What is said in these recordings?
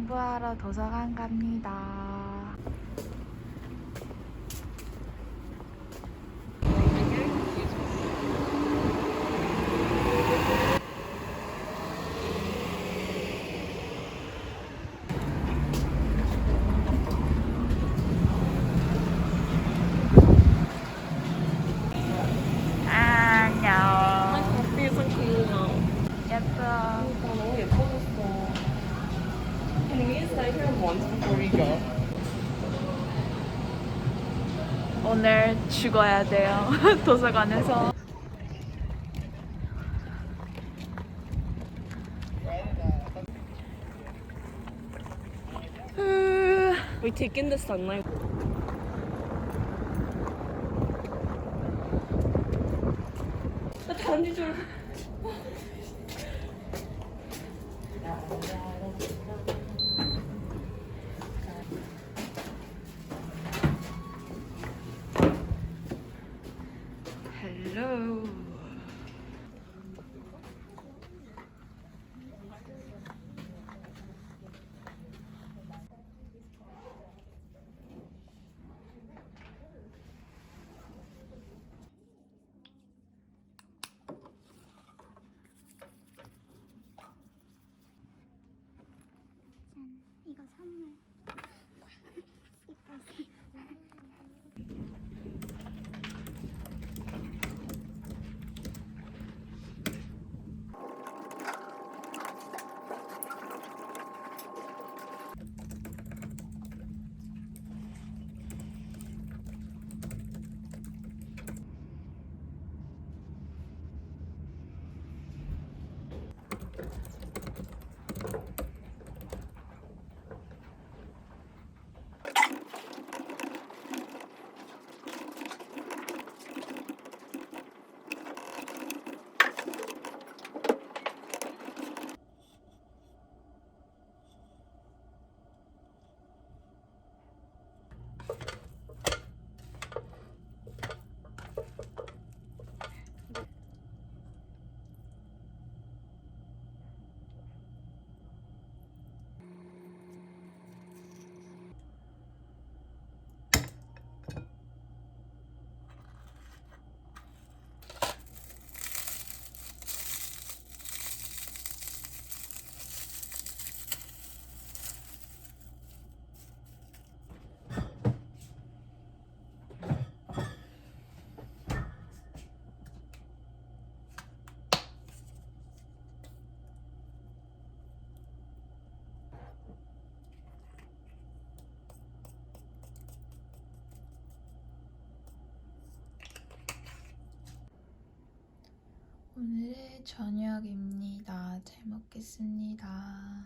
공부하러 도서관 갑니다. 너무 예뻐졌어. Can we stay here once before we go? 오늘 죽어야 돼요. 도서관에서. We take in the sunlight. 나 단지 줄. 헬로. 이거 선물. 오늘의 저녁입니다. 잘 먹겠습니다.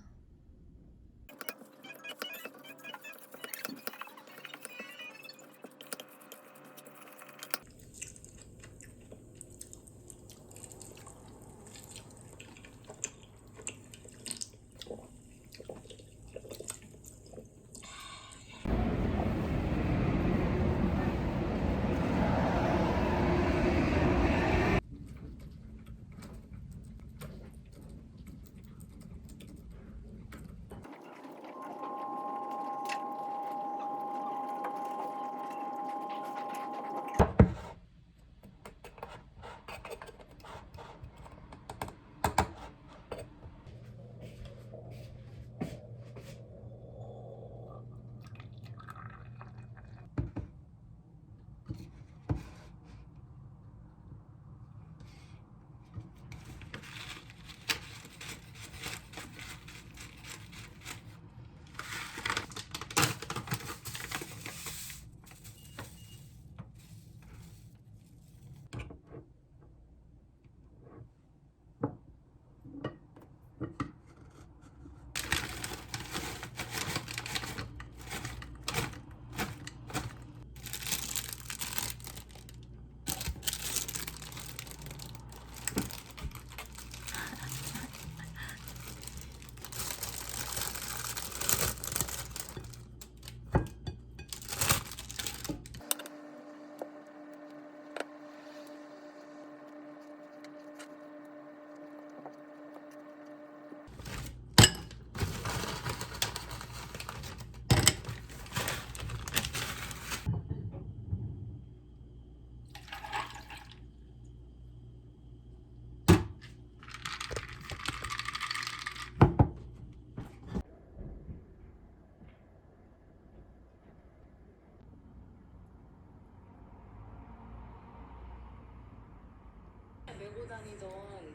다니던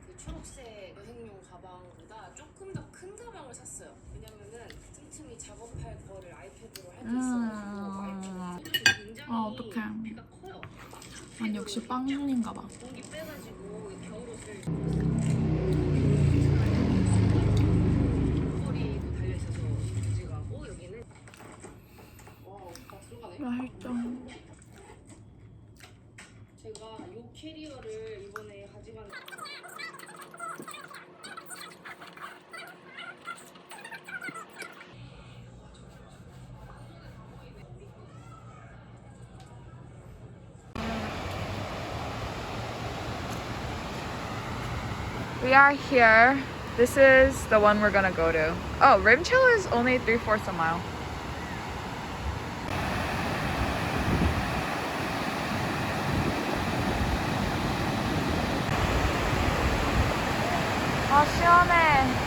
그 초록색 여행용 가방보다 조금 더 큰 가방을 샀어요. 왜냐면은 틈틈이 작업할 거를 아이패드로 할 수 있어가지고 아이패드 굉장히 어떡해. 비가 커요. 난 역시 빵눈인가 봐. 공기 빼가지고 겨울옷을 소리도 달려있어서 부지가 여기는 다 들어가네. 맛있다. 제가 이 캐리어를 이번에 가져갔는데 We are here. This is the one we're gonna go to. Oh, Rimchill is only 3/4 a mile. 아, 시원해.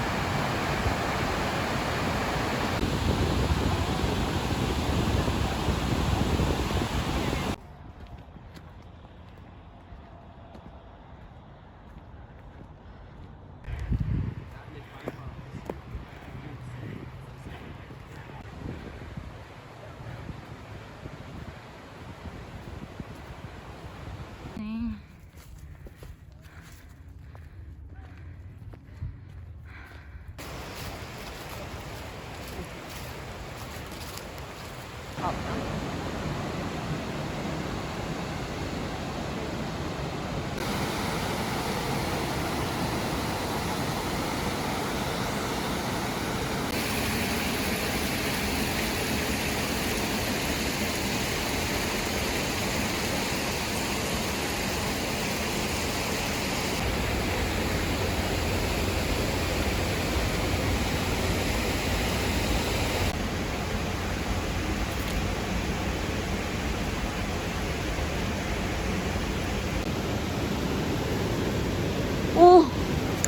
오,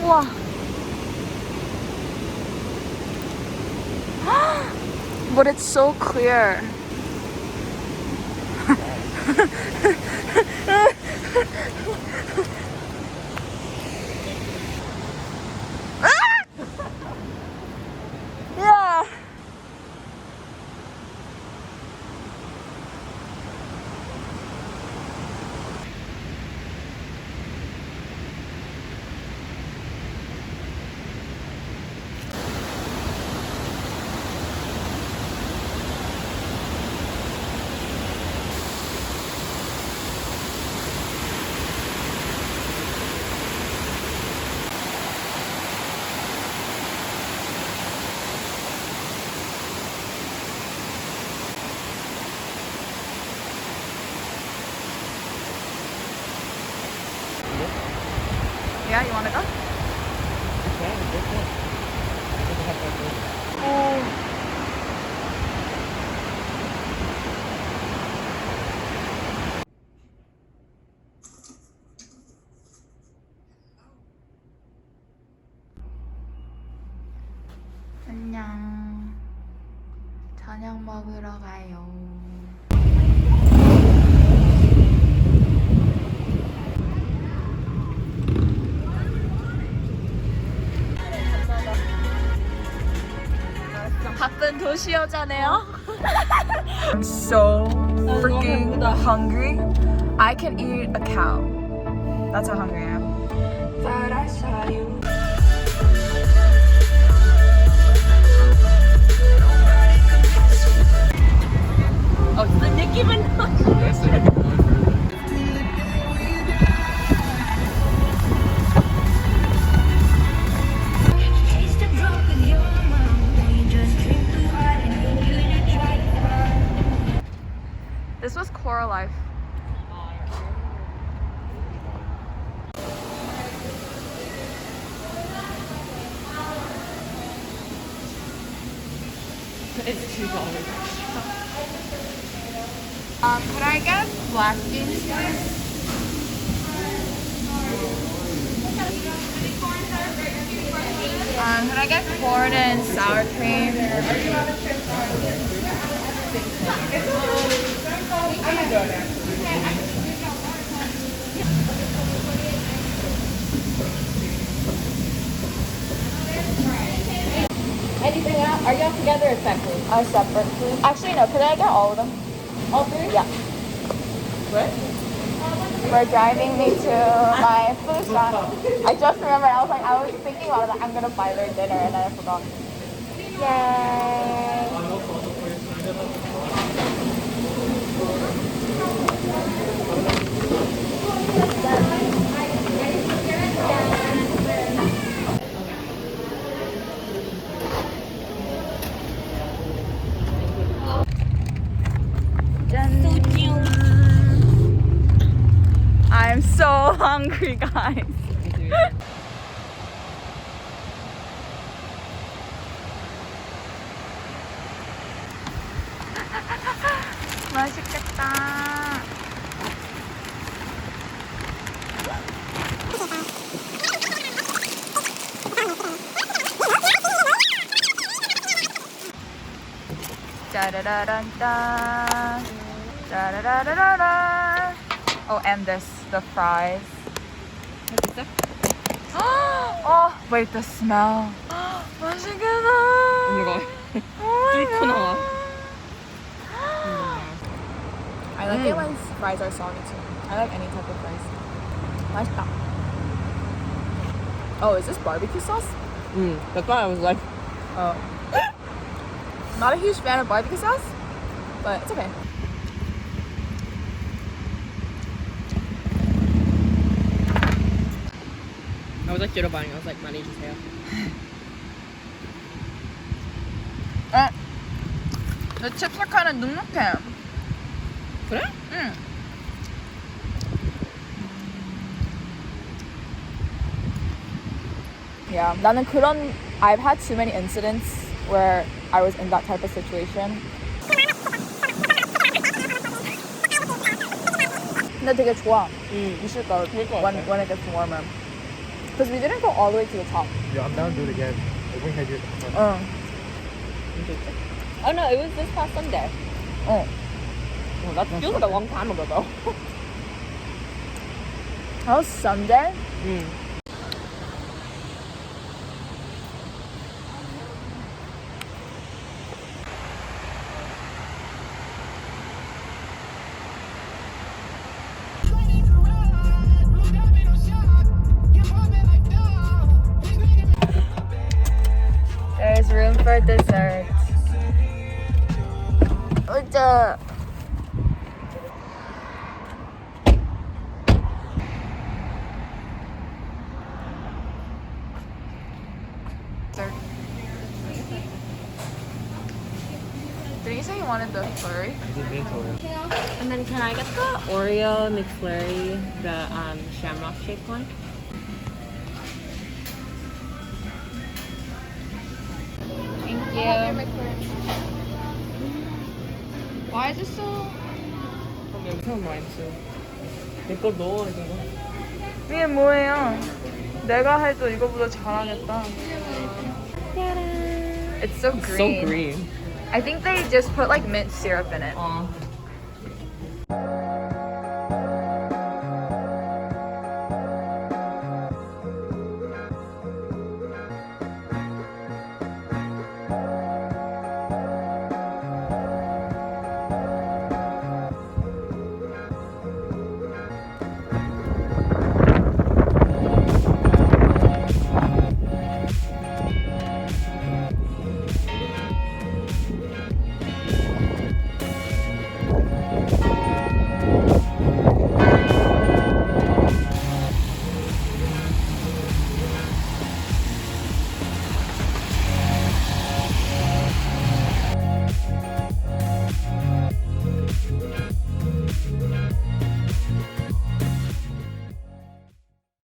우와. But it's so clear. 야. Yeah, you wanna go? Oh. 안녕. 저녁 먹으러 가요. 바쁜 도시 여자네요. I'm so freaking hungry. I can eat a cow. That's how hungry I am. Thought I saw you. 그 느낌은 This was Coral Life. It's $2. Could I get black beans, please? Could I get corn and sour cream? that together or separate? Separate, please. Actually, no. Could I get all of them? All three? Yeah. What? We're driving me to my food shop. I just remembered. I was thinking about it. I'm gonna buy their dinner, and then I forgot. Yay! I'm so hungry, guys. 맛있겠다. 짜라라란따. 짜라라라라. Oh, and this, the fries. Oh, wait, the smell. 맛있겠다. Oh my god. Oh my god. I like it Mm. when fries are soggy too. I like any type of fries. 맛있다. Oh, is this barbecue sauce? That's why I was like, Oh. Not a huge fan of barbecue sauce, but it's okay. I was like jitterbugging. I was like, 많이 주세요. 내 칩스카는 눅눅해. 그래? 응. Yeah, 나는 그런 I've had too many incidents where I was in that type of situation. 근데 되게 좋아. You should go when it gets warmer. Because we didn't go all the way to the top. Yeah, I'm down to do it again. We had it. Oh no, it was this past Sunday. 어. Oh, that feels like a long time ago though. That was Sunday? There's room for dessert. 우짜. Did you say you wanted the flurry? And then can I get the Oreo McFlurry, the shamrock shaped one? Thank you. Why is it so? 엄청 맛있어. 내거 넣어 이거. 이게 뭐예요? 내가 해도 이거보다 잘하겠다. It's so green. So green. I think they just put like mint syrup in it.